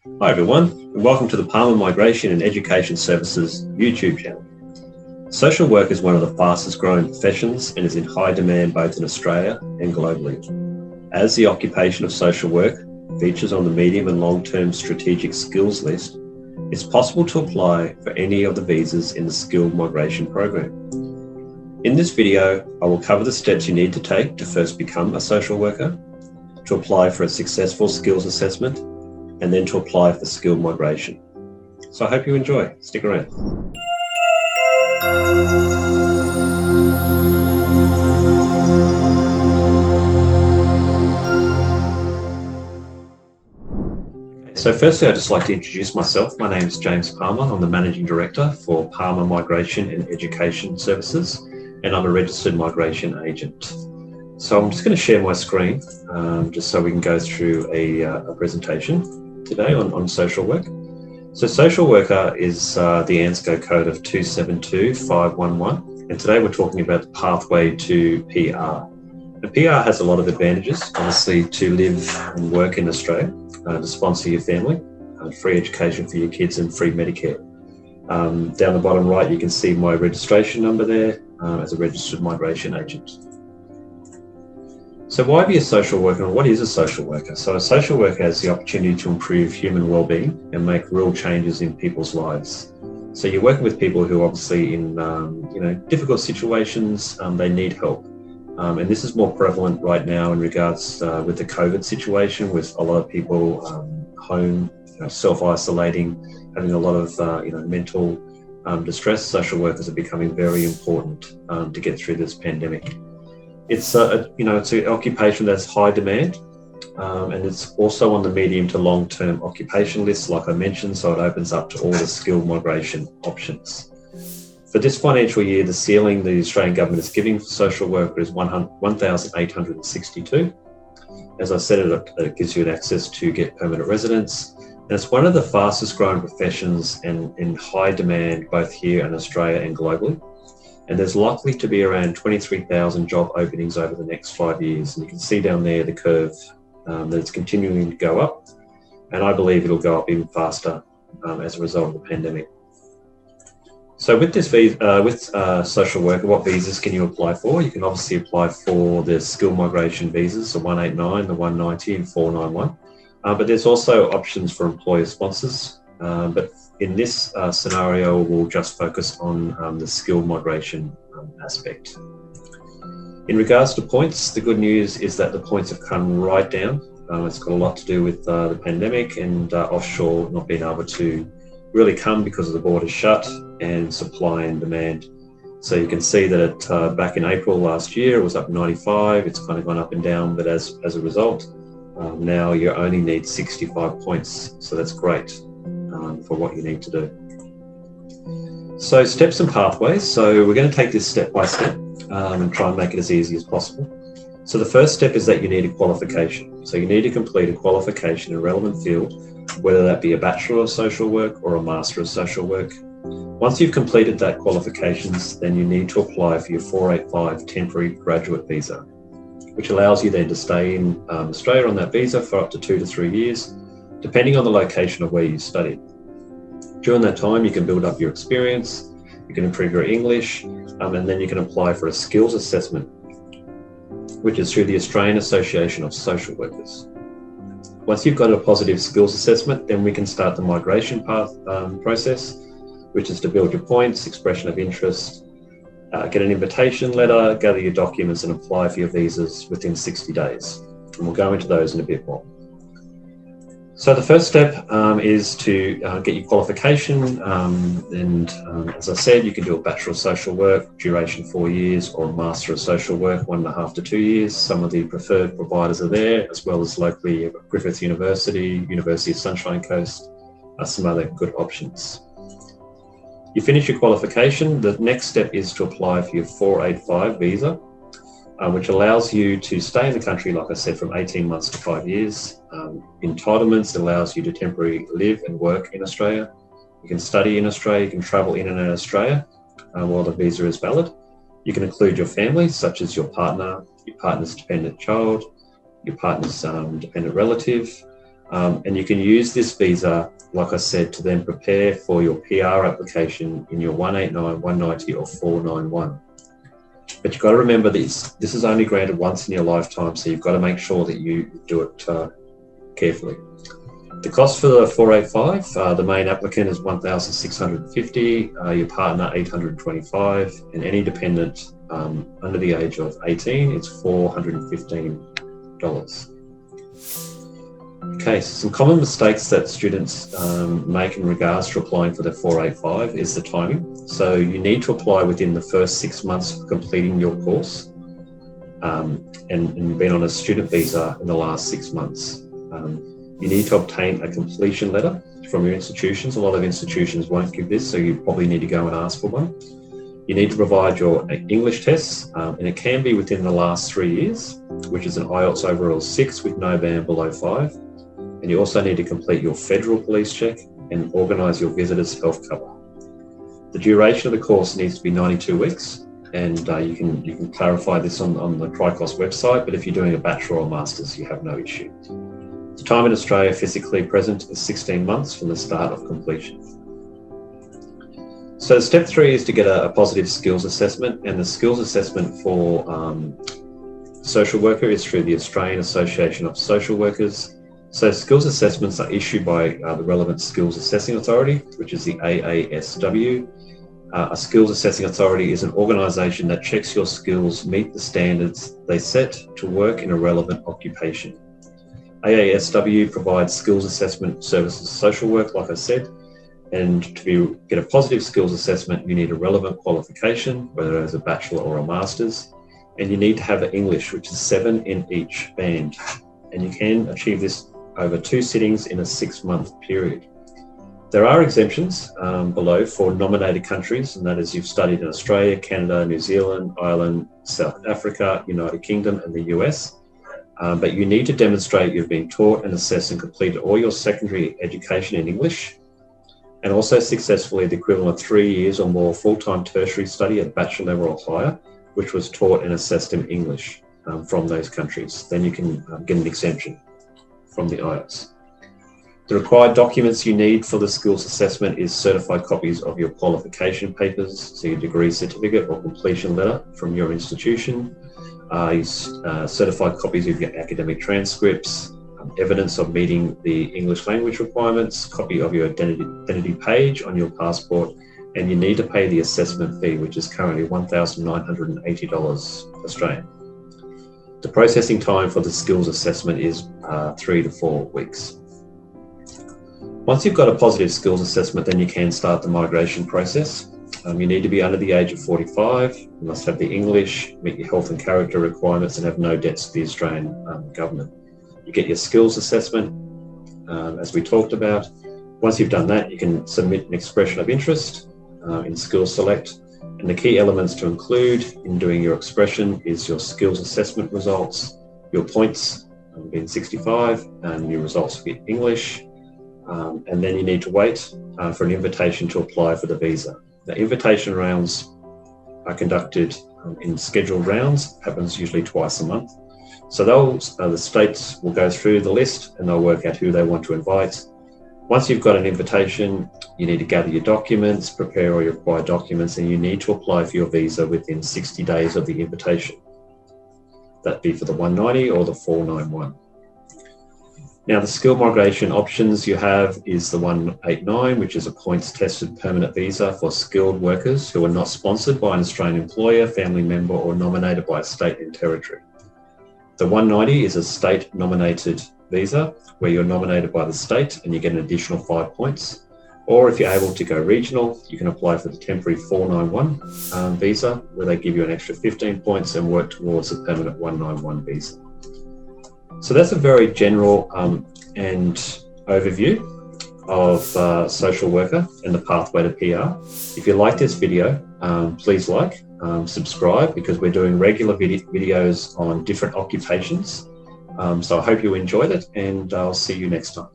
Hi everyone, and welcome to the Palmer Migration and Education Services YouTube channel. Social work is one of the fastest growing professions and is in high demand both in Australia and globally. As the occupation of social work features on the medium and long-term strategic skills list, it's possible to apply for any of the visas in the skilled migration program. In this video, I will cover the steps you need to take to first become a social worker, to apply for a successful skills assessment, and then to apply for skilled migration. So I hope you enjoy. Stick around. So firstly, I'd just like to introduce myself. My name is James Palmer. I'm the Managing Director for Palmer Migration and Education Services, and I'm a registered migration agent. So I'm just going to share my screen just so we can go through a presentation today on social work. So social worker is the ANSCO code of 272511, and today we're talking about the pathway to PR. The PR has a lot of advantages, obviously, to live and work in Australia, to sponsor your family, free education for your kids and free Medicare. Down the bottom right, you can see my registration number there as a registered migration agent. So why be a social worker, and what is a social worker? So a social worker has the opportunity to improve human well-being and make real changes in people's lives. So you're working with people who obviously in difficult situations, they need help. And this is more prevalent right now in regards with the COVID situation, with a lot of people home, self-isolating, having a lot of mental distress. Social workers are becoming very important to get through this pandemic. It's it's an occupation that's high demand, and it's also on the medium to long-term occupation list, like I mentioned, so it opens up to all the skilled migration options. For this financial year, the ceiling the Australian government is giving for social worker is 1,862. As I said, it gives you an access to get permanent residence, and it's one of the fastest growing professions and in high demand both here in Australia and globally. And there's likely to be around 23,000 job openings over the next 5 years. And you can see down there the curve that it's continuing to go up. And I believe it'll go up even faster as a result of the pandemic. So with this social worker, what visas can you apply for? You can obviously apply for the skilled migration visas, the 189, the 190 and 491. But there's also options for employer sponsors. But in this scenario, we'll just focus on the skilled migration aspect. In regards to points, the good news is that the points have come right down. It's got a lot to do with the pandemic and offshore not being able to really come because of the borders shut and supply and demand. So you can see that it back in April last year, it was up 95. It's kind of gone up and down, but as a result, now you only need 65 points. So that's great for what you need to do. So steps and pathways. So we're going to take this step by step and try and make it as easy as possible. So the first step is that you need a qualification. So you need to complete a qualification in a relevant field, whether that be a Bachelor of Social Work or a Master of Social Work. Once you've completed that qualifications, then you need to apply for your 485 temporary graduate visa, which allows you then to stay in Australia on that visa for up to 2 to 3 years, depending on the location of where you studied. During that time, you can build up your experience, you can improve your English, and then you can apply for a skills assessment, which is through the Australian Association of Social Workers. Once you've got a positive skills assessment, then we can start the migration process, which is to build your points, expression of interest, get an invitation letter, gather your documents and apply for your visas within 60 days. And we'll go into those in a bit more. So the first step is to get your qualification, and as I said, you can do a Bachelor of Social Work, duration 4 years, or a Master of Social Work, 1.5 to 2 years. Some of the preferred providers are there, as well as locally Griffith University, University of Sunshine Coast, some other good options. You finish your qualification, the next step is to apply for your 485 visa, which allows you to stay in the country, like I said, from 18 months to 5 years. Entitlements allows you to temporarily live and work in Australia. You can study in Australia, you can travel in and out of Australia while the visa is valid. You can include your family, such as your partner, your partner's dependent child, your partner's dependent relative, And you can use this visa, like I said, to then prepare for your PR application in your 189, 190 or 491. But you've got to remember this is only granted once in your lifetime, so you've got to make sure that you do it carefully. The cost for the 485, the main applicant is $1,650, your partner $825, and any dependent under the age of 18, it's $415. Okay, so some common mistakes that students make in regards to applying for the 485 is the timing. So you need to apply within the first 6 months of completing your course, and you've been on a student visa in the last 6 months. You need to obtain a completion letter from your institutions. A lot of institutions won't give this, so you probably need to go and ask for one. You need to provide your English tests, and it can be within the last 3 years, which is an IELTS overall 6 with no band below 5. And you also need to complete your federal police check and organise your visitor's health cover. The duration of the course needs to be 92 weeks, and you can clarify this on the TriCost website, but if you're doing a bachelor or master's, you have no issue. The time in Australia physically present is 16 months from the start of completion. So step 3 is to get a positive skills assessment, and the skills assessment for social worker is through the Australian Association of Social Workers. So skills assessments are issued by the relevant skills assessing authority, which is the AASW. A skills assessing authority is an organisation that checks your skills meet the standards they set to work in a relevant occupation. AASW provides skills assessment services social work, like I said, and to get a positive skills assessment, you need a relevant qualification, whether it's a bachelor or a master's, and you need to have English, which is 7 in each band. And you can achieve this over 2 sittings in a 6-month period. There are exemptions below for nominated countries, and that is you've studied in Australia, Canada, New Zealand, Ireland, South Africa, United Kingdom, and the US. But you need to demonstrate you've been taught and assessed and completed all your secondary education in English, and also successfully the equivalent of 3 years or more full-time tertiary study at bachelor level or higher, which was taught and assessed in English from those countries. Then you can get an exemption from the IELTS. The required documents you need for the skills assessment is certified copies of your qualification papers, so your degree certificate or completion letter from your institution, certified copies of your academic transcripts, evidence of meeting the English language requirements, copy of your identity page on your passport, and you need to pay the assessment fee, which is currently $1,980 Australian. The processing time for the skills assessment is 3 to 4 weeks. Once you've got a positive skills assessment, then you can start the migration process. You need to be under the age of 45, you must have the English, meet your health and character requirements, and have no debts to the Australian government. You get your skills assessment, as we talked about. Once you've done that, you can submit an expression of interest in Skills Select. And the key elements to include in doing your expression is your skills assessment results, your points being 65, and your results for English. And then you need to wait for an invitation to apply for the visa. The invitation rounds are conducted in scheduled rounds, happens usually twice a month. So the states will go through the list and they'll work out who they want to invite. Once you've got an invitation, you need to gather your documents, prepare all your required documents, and you need to apply for your visa within 60 days of the invitation. That'd be for the 190 or the 491. Now, the skill migration options you have is the 189, which is a points-tested permanent visa for skilled workers who are not sponsored by an Australian employer, family member, or nominated by a state and territory. The 190 is a state-nominated visa where you're nominated by the state and you get an additional 5 points. Or if you're able to go regional, you can apply for the temporary 491 visa, where they give you an extra 15 points and work towards a permanent 191 visa. So that's a very general and overview of social worker and the pathway to PR. If you like this video, please subscribe, because we're doing regular videos on different occupations. So I hope you enjoyed it, and I'll see you next time.